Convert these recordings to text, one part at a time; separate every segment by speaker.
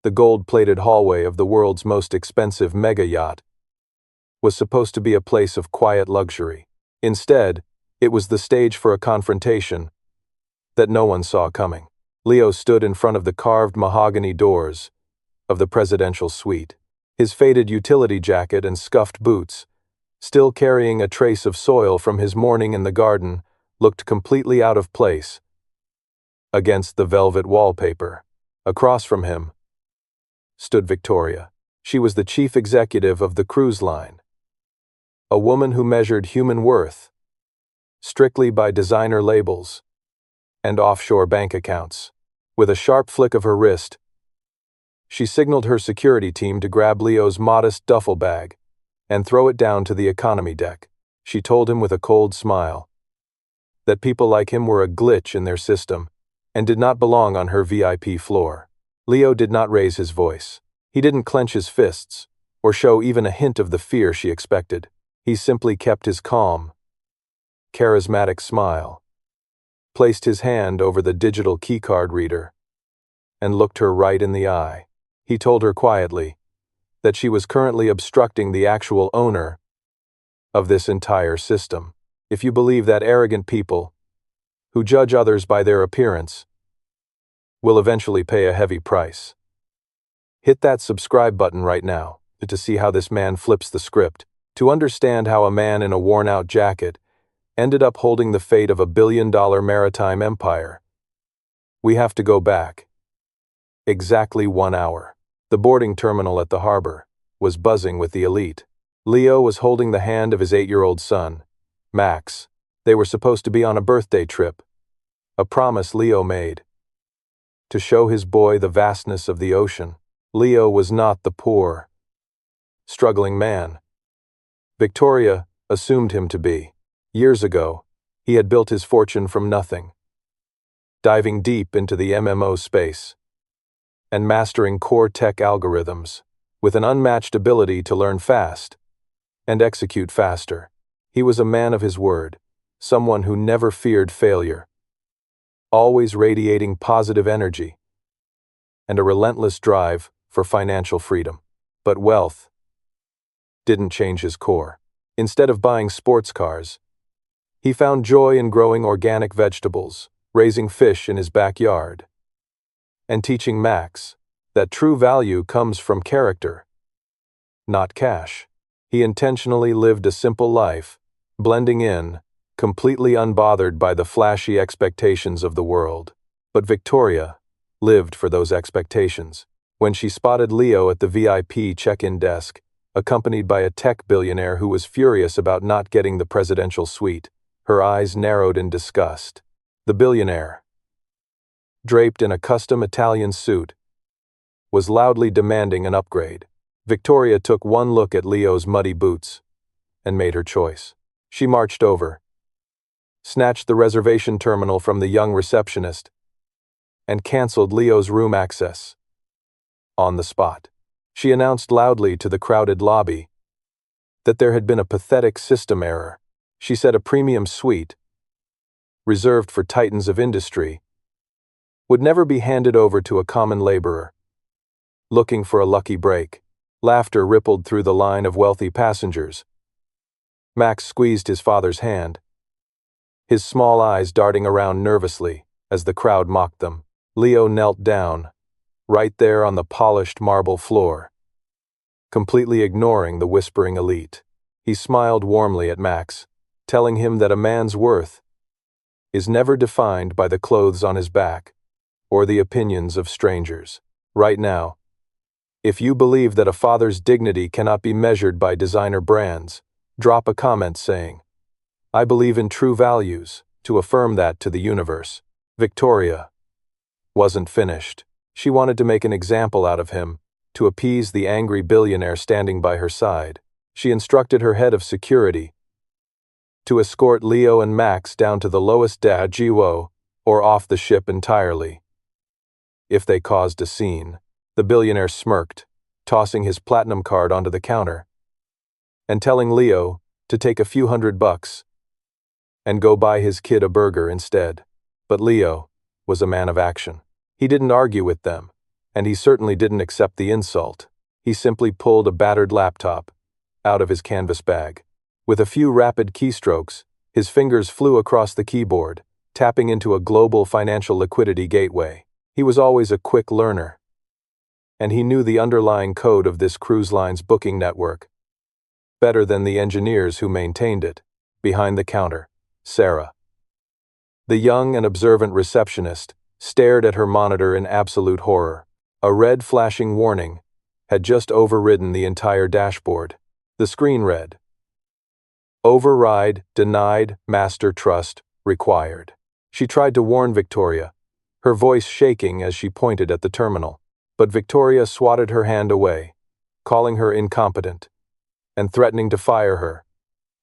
Speaker 1: The gold-plated hallway of the world's most expensive mega yacht was supposed to be a place of quiet luxury. Instead, it was the stage for a confrontation that no one saw coming. Leo stood in front of the carved mahogany doors of the presidential suite. His faded utility jacket and scuffed boots, still carrying a trace of soil from his morning in the garden, looked completely out of place against the velvet wallpaper. Across from him stood Victoria. She was the chief executive of the cruise line, a woman who measured human worth strictly by designer labels and offshore bank accounts. With a sharp flick of her wrist, she signaled her security team to grab Leo's modest duffel bag and throw it down to the economy deck. She told him with a cold smile that people like him were a glitch in their system and did not belong on her VIP floor. Leo did not raise his voice. He didn't clench his fists or show even a hint of the fear she expected. He simply kept his calm, charismatic smile, placed his hand over the digital keycard reader, and looked her right in the eye. He told her quietly that she was currently obstructing the actual owner of this entire system. If you believe that arrogant people, who judge others by their appearance, will eventually pay a heavy price, hit that subscribe button right now to see how this man flips the script, to understand how a man in a worn-out jacket ended up holding the fate of a billion-dollar maritime empire. We have to go back exactly 1 hour. The boarding terminal at the harbor was buzzing with the elite. Leo was holding the hand of his 8-year-old son, Max. They were supposed to be on a birthday trip, a promise Leo made to show his boy the vastness of the ocean. Leo was not the poor, struggling man Victoria assumed him to be. Years ago, he had built his fortune from nothing, diving deep into the MMO space and mastering core tech algorithms with an unmatched ability to learn fast and execute faster. He was a man of his word, someone who never feared failure, always radiating positive energy and a relentless drive for financial freedom. But wealth didn't change his core. Instead of buying sports cars, he found joy in growing organic vegetables, raising fish in his backyard, and teaching Max that true value comes from character, not cash. He intentionally lived a simple life, blending in, completely unbothered by the flashy expectations of the world. But Victoria lived for those expectations. When she spotted Leo at the VIP check-in desk, accompanied by a tech billionaire who was furious about not getting the presidential suite, her eyes narrowed in disgust. The billionaire, draped in a custom Italian suit, was loudly demanding an upgrade. Victoria took one look at Leo's muddy boots and made her choice. She marched over, snatched the reservation terminal from the young receptionist, and canceled Leo's room access. On the spot, she announced loudly to the crowded lobby that there had been a pathetic system error. She said a premium suite, reserved for titans of industry, would never be handed over to a common laborer looking for a lucky break. Laughter rippled through the line of wealthy passengers. Max squeezed his father's hand, his small eyes darting around nervously as the crowd mocked them. Leo knelt down, right there on the polished marble floor, completely ignoring the whispering elite. He smiled warmly at Max, telling him that a man's worth is never defined by the clothes on his back or the opinions of strangers. Right now, if you believe that a father's dignity cannot be measured by designer brands, drop a comment saying, "I believe in true values," to affirm that to the universe. Victoria wasn't finished. She wanted to make an example out of him, to appease the angry billionaire standing by her side. She instructed her head of security to escort Leo and Max down to the lowest deck or off the ship entirely if they caused a scene. The billionaire smirked, tossing his platinum card onto the counter and telling Leo to take a few $100 and go buy his kid a burger instead. But Leo was a man of action. He didn't argue with them, And he certainly didn't accept the insult. He simply pulled a battered laptop out of his canvas bag. With a few rapid keystrokes, his fingers flew across the keyboard, tapping into a global financial liquidity gateway. He was always a quick learner, and he knew the underlying code of this cruise line's booking network better than the engineers who maintained it. Behind the counter, Sarah, the young and observant receptionist, stared at her monitor in absolute horror. A red flashing warning had just overridden the entire dashboard. The screen read, "Override denied, master trust required." She tried to warn Victoria, her voice shaking as she pointed at the terminal. But Victoria swatted her hand away, calling her incompetent and threatening to fire her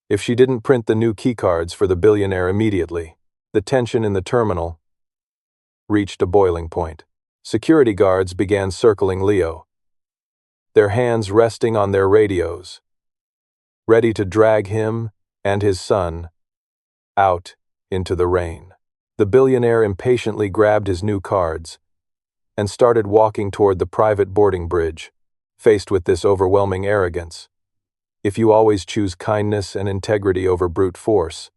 Speaker 1: if she didn't print the new keycards for the billionaire immediately. The tension in the terminal reached a boiling point. Security guards began circling Leo, their hands resting on their radios, ready to drag him and his son out into the rain. The billionaire impatiently grabbed his new cards and started walking toward the private boarding bridge. Faced with this overwhelming arrogance, if you always choose kindness and integrity over brute force.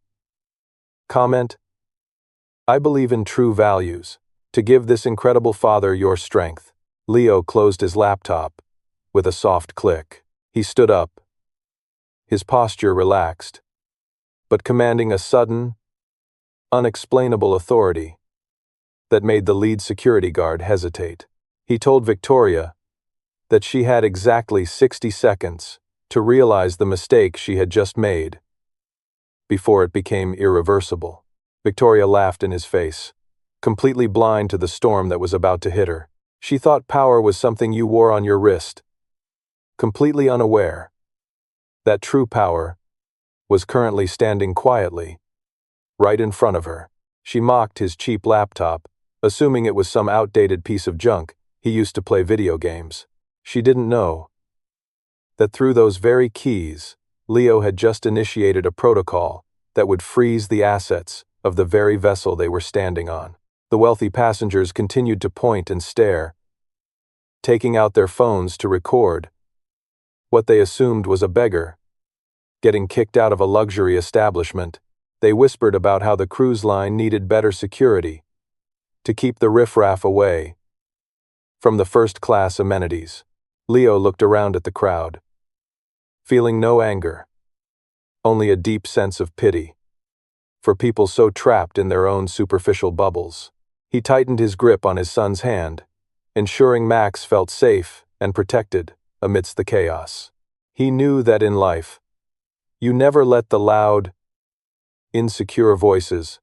Speaker 1: Comment, I believe in true values. To give this incredible father your strength. Leo closed his laptop with a soft click. He stood up, his posture relaxed, but commanding a sudden, unexplainable authority that made the lead security guard hesitate. He told Victoria that she had exactly 60 seconds to realize the mistake she had just made before it became irreversible. Victoria laughed in his face, completely blind to the storm that was about to hit her. She thought power was something you wore on your wrist, completely unaware that true power was currently standing quietly right in front of her. She mocked his cheap laptop, assuming it was some outdated piece of junk he used to play video games. She didn't know that through those very keys, Leo had just initiated a protocol that would freeze the assets of the very vessel they were standing on. The wealthy passengers continued to point and stare, taking out their phones to record what they assumed was a beggar getting kicked out of a luxury establishment. They whispered about how the cruise line needed better security to keep the riffraff away from the first-class amenities. Leo looked around at the crowd, feeling no anger, only a deep sense of pity for people so trapped in their own superficial bubbles. He tightened his grip on his son's hand, ensuring Max felt safe and protected amidst the chaos. He knew that in life, you never let the loud, insecure voices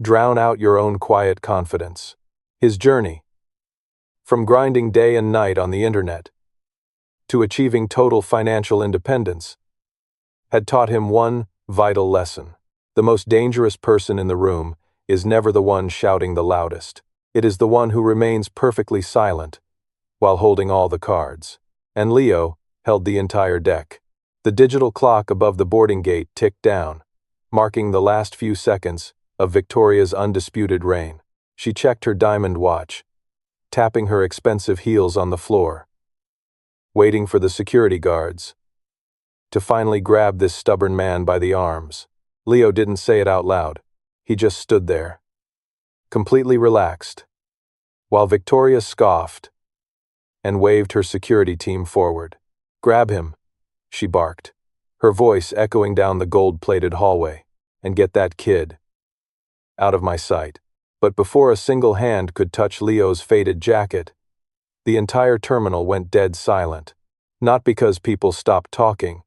Speaker 1: drown out your own quiet confidence. His journey, from grinding day and night on the internet to achieving total financial independence, had taught him one vital lesson. The most dangerous person in the room is never the one shouting the loudest. It is the one who remains perfectly silent while holding all the cards. And Leo held the entire deck. The digital clock above the boarding gate ticked down, marking the last few seconds of Victoria's undisputed reign. She checked her diamond watch, tapping her expensive heels on the floor, waiting for the security guards to finally grab this stubborn man by the arms. Leo didn't say it out loud. He just stood there, completely relaxed, while Victoria scoffed and waved her security team forward. "Grab him," she barked, her voice echoing down the gold-plated hallway. "And get that kid out of my sight." But before a single hand could touch Leo's faded jacket, the entire terminal went dead silent. Not because people stopped talking,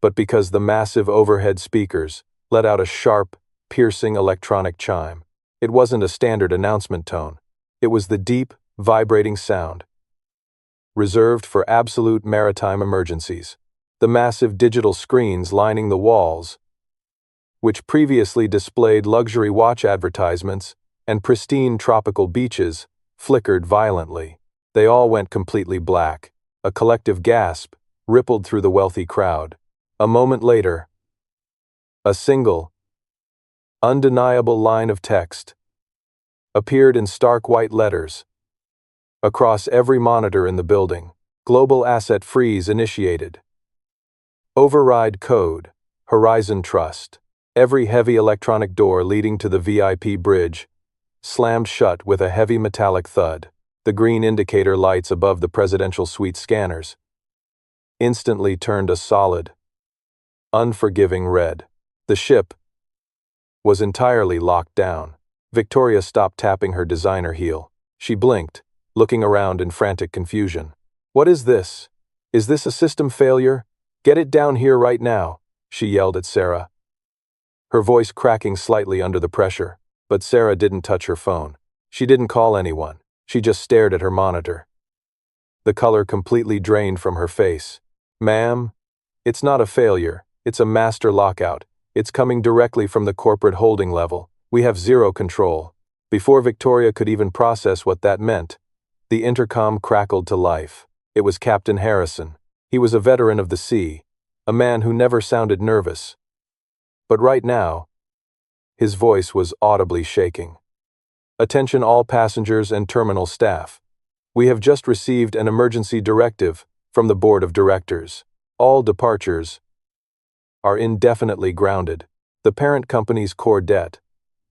Speaker 1: but because the massive overhead speakers let out a sharp, piercing electronic chime. It wasn't a standard announcement tone. It was the deep, vibrating sound reserved for absolute maritime emergencies. The massive digital screens lining the walls, which previously displayed luxury watch advertisements and pristine tropical beaches, flickered violently. They all went completely black. A collective gasp rippled through the wealthy crowd. A moment later, a single, undeniable line of text appeared in stark white letters Across every monitor in the building, global asset freeze initiated. Override code, Horizon Trust. Every heavy electronic door leading to the VIP bridge slammed shut with a heavy metallic thud. The green indicator lights above the presidential suite scanners instantly turned a solid, unforgiving red. The ship was entirely locked down. Victoria stopped tapping her designer heel. She blinked, looking around in frantic confusion. What is this? Is this a system failure? Get it down here right now, she yelled at Sarah, her voice cracking slightly under the pressure. But Sarah didn't touch her phone. She didn't call anyone. She just stared at her monitor. The color completely drained from her face. Ma'am, it's not a failure. It's a master lockout. It's coming directly from the corporate holding level. We have zero control. Before Victoria could even process what that meant, the intercom crackled to life. It was Captain Harrison. He was a veteran of the sea, a man who never sounded nervous. But right now, his voice was audibly shaking. Attention all passengers and terminal staff. We have just received an emergency directive from the board of directors. All departures are indefinitely grounded. The parent company's core debt,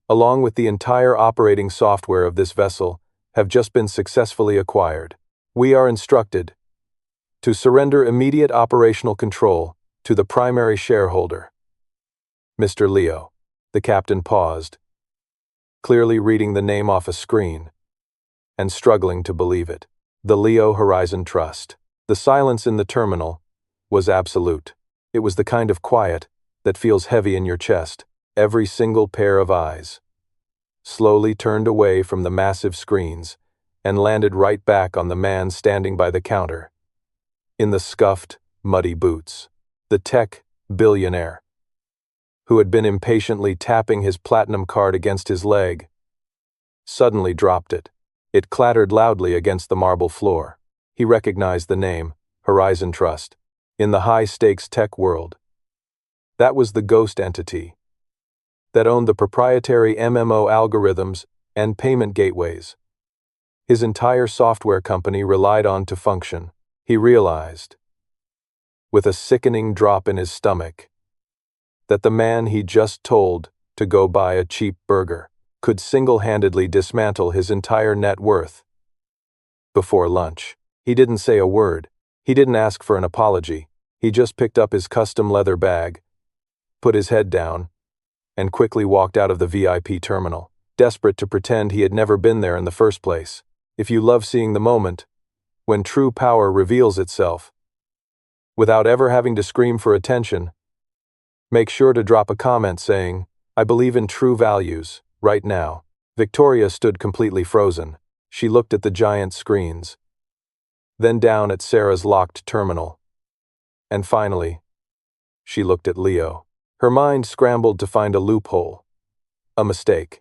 Speaker 1: along with the entire operating software of this vessel, have just been successfully acquired. We are instructed to surrender immediate operational control to the primary shareholder, Mr. Leo. The captain paused, clearly reading the name off a screen, and struggling to believe it. The Leo Horizon Trust. The silence in the terminal was absolute. It was the kind of quiet that feels heavy in your chest. Every single pair of eyes slowly turned away from the massive screens and landed right back on the man standing by the counter, in the scuffed, muddy boots. The tech billionaire, who had been impatiently tapping his platinum card against his leg, suddenly dropped it. It clattered loudly against the marble floor. He recognized the name, Horizon Trust. In the high-stakes tech world, that was the ghost entity that owned the proprietary MMO algorithms and payment gateways his entire software company relied on to function. He realized, with a sickening drop in his stomach, that the man he just told to go buy a cheap burger could single-handedly dismantle his entire net worth before lunch. He didn't say a word. He didn't ask for an apology. He just picked up his custom leather bag, put his head down, and quickly walked out of the VIP terminal, desperate to pretend he had never been there in the first place. If you love seeing the moment when true power reveals itself, without ever having to scream for attention, make sure to drop a comment saying, "I believe in true values," right now. Victoria stood completely frozen. She looked at the giant screens, then down at Sarah's locked terminal, and finally, she looked at Leo. Her mind scrambled to find a loophole, a mistake,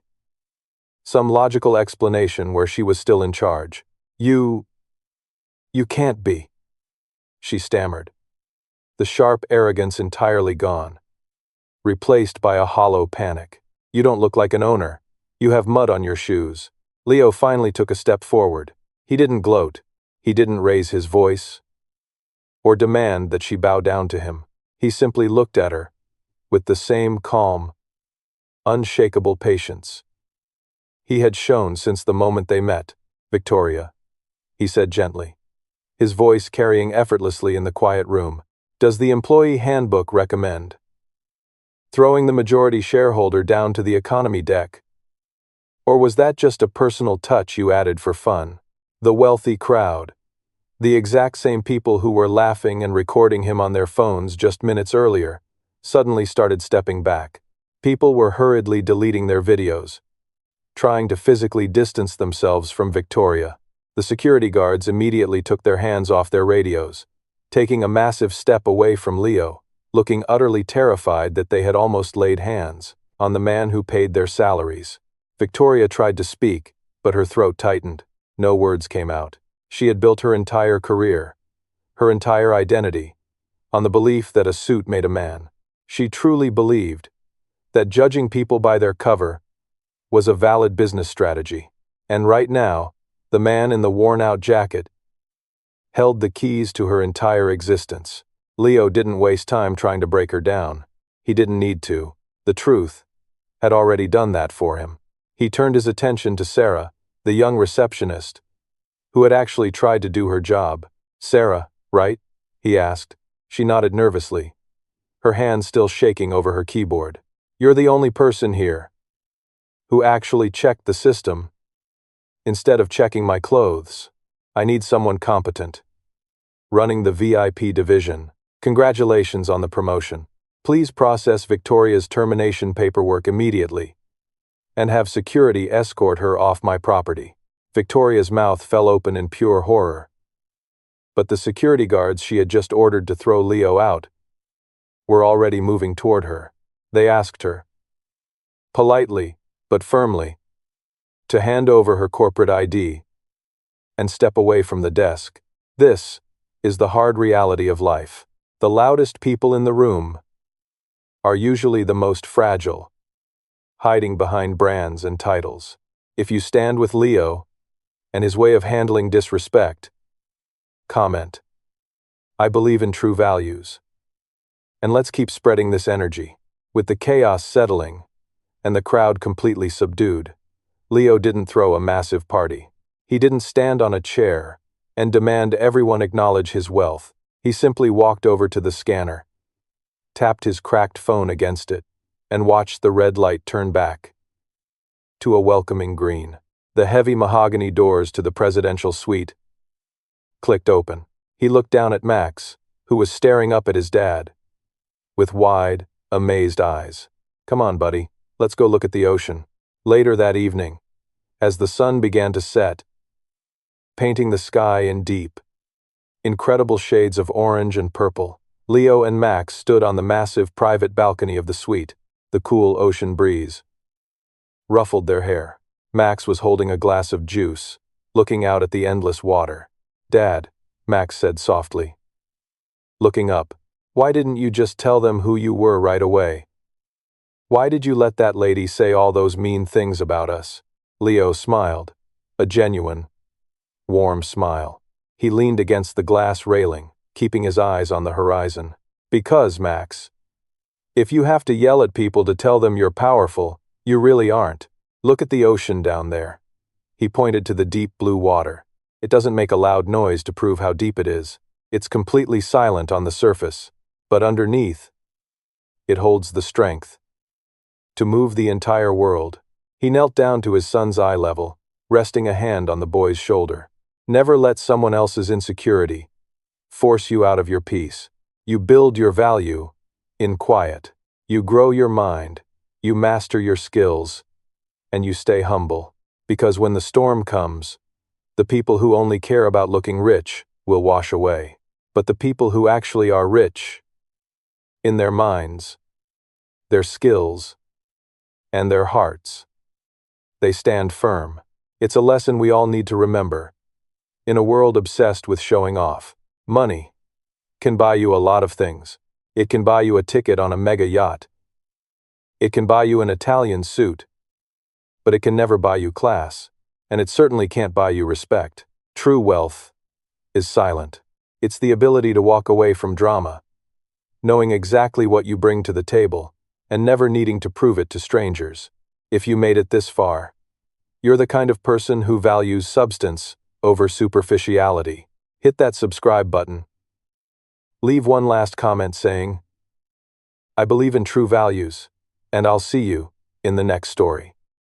Speaker 1: some logical explanation where she was still in charge. You can't be," she stammered, the sharp arrogance entirely gone, replaced by a hollow panic. "You don't look like an owner. You have mud on your shoes." Leo finally took a step forward. He didn't gloat. He didn't raise his voice or demand that she bow down to him. He simply looked at her with the same calm, unshakable patience he had shown since the moment they met. "Victoria," he said gently, his voice carrying effortlessly in the quiet room, "does the employee handbook recommend throwing the majority shareholder down to the economy deck? Or was that just a personal touch you added for fun?" The wealthy crowd, the exact same people who were laughing and recording him on their phones just minutes earlier, suddenly started stepping back. People were hurriedly deleting their videos, trying to physically distance themselves from Victoria. The security guards immediately took their hands off their radios, taking a massive step away from Leo, looking utterly terrified that they had almost laid hands on the man who paid their salaries. Victoria tried to speak, but her throat tightened. No words came out. She had built her entire career, her entire identity, on the belief that a suit made a man. She truly believed that judging people by their cover was a valid business strategy. And right now, The man in the worn-out jacket held the keys to her entire existence. Leo didn't waste time trying to break her down. He didn't need to. The truth had already done that for him. He turned his attention to Sarah, the young receptionist, who had actually tried to do her job. "Sarah, right?" he asked. She nodded nervously, her hand still shaking over her keyboard. "You're the only person here who actually checked the system. Instead of checking my clothes, I need someone competent. Running the VIP division. Congratulations on the promotion. Please process Victoria's termination paperwork immediately and have security escort her off my property." Victoria's mouth fell open in pure horror. But the security guards she had just ordered to throw Leo out were already moving toward her. They asked her, politely but firmly, to hand over her corporate ID and step away from the desk. This is the hard reality of life. The loudest people in the room are usually the most fragile, hiding behind brands and titles. If you stand with Leo and his way of handling disrespect, comment, "I believe in true values." And let's keep spreading this energy. With the chaos settling and the crowd completely subdued, Leo didn't throw a massive party. He didn't stand on a chair and demand everyone acknowledge his wealth. He simply walked over to the scanner, tapped his cracked phone against it, and watched the red light turn back to a welcoming green. The heavy mahogany doors to the presidential suite clicked open. He looked down at Max, who was staring up at his dad with wide, amazed eyes. "Come on, buddy, let's go look at the ocean." Later that evening, as the sun began to set, painting the sky in deep, incredible shades of orange and purple, Leo and Max stood on the massive private balcony of the suite. The cool ocean breeze ruffled their hair. Max was holding a glass of juice, looking out at the endless water. "Dad," Max said softly, looking up, "why didn't you just tell them who you were right away? Why did you let that lady say all those mean things about us?" Leo smiled, a genuine, warm smile. He leaned against the glass railing, keeping his eyes on the horizon. "Because, Max, if you have to yell at people to tell them you're powerful, you really aren't. Look at the ocean down there." He pointed to the deep blue water. "It doesn't make a loud noise to prove how deep it is. It's completely silent on the surface, but underneath, it holds the strength to move the entire world." He knelt down to his son's eye level, resting a hand on the boy's shoulder. "Never let someone else's insecurity force you out of your peace. You build your value in quiet. You grow your mind, you master your skills, and you stay humble. Because when the storm comes, the people who only care about looking rich will wash away. But the people who actually are rich in their minds, their skills, and their hearts, they stand firm." It's a lesson we all need to remember. In a world obsessed with showing off, money can buy you a lot of things. It can buy you a ticket on a mega yacht. It can buy you an Italian suit. But it can never buy you class. And it certainly can't buy you respect. True wealth is silent. It's the ability to walk away from drama, knowing exactly what you bring to the table, and never needing to prove it to strangers. If you made it this far, you're the kind of person who values substance over superficiality. Hit that subscribe button. Leave one last comment saying, "I believe in true values," and I'll see you in the next story.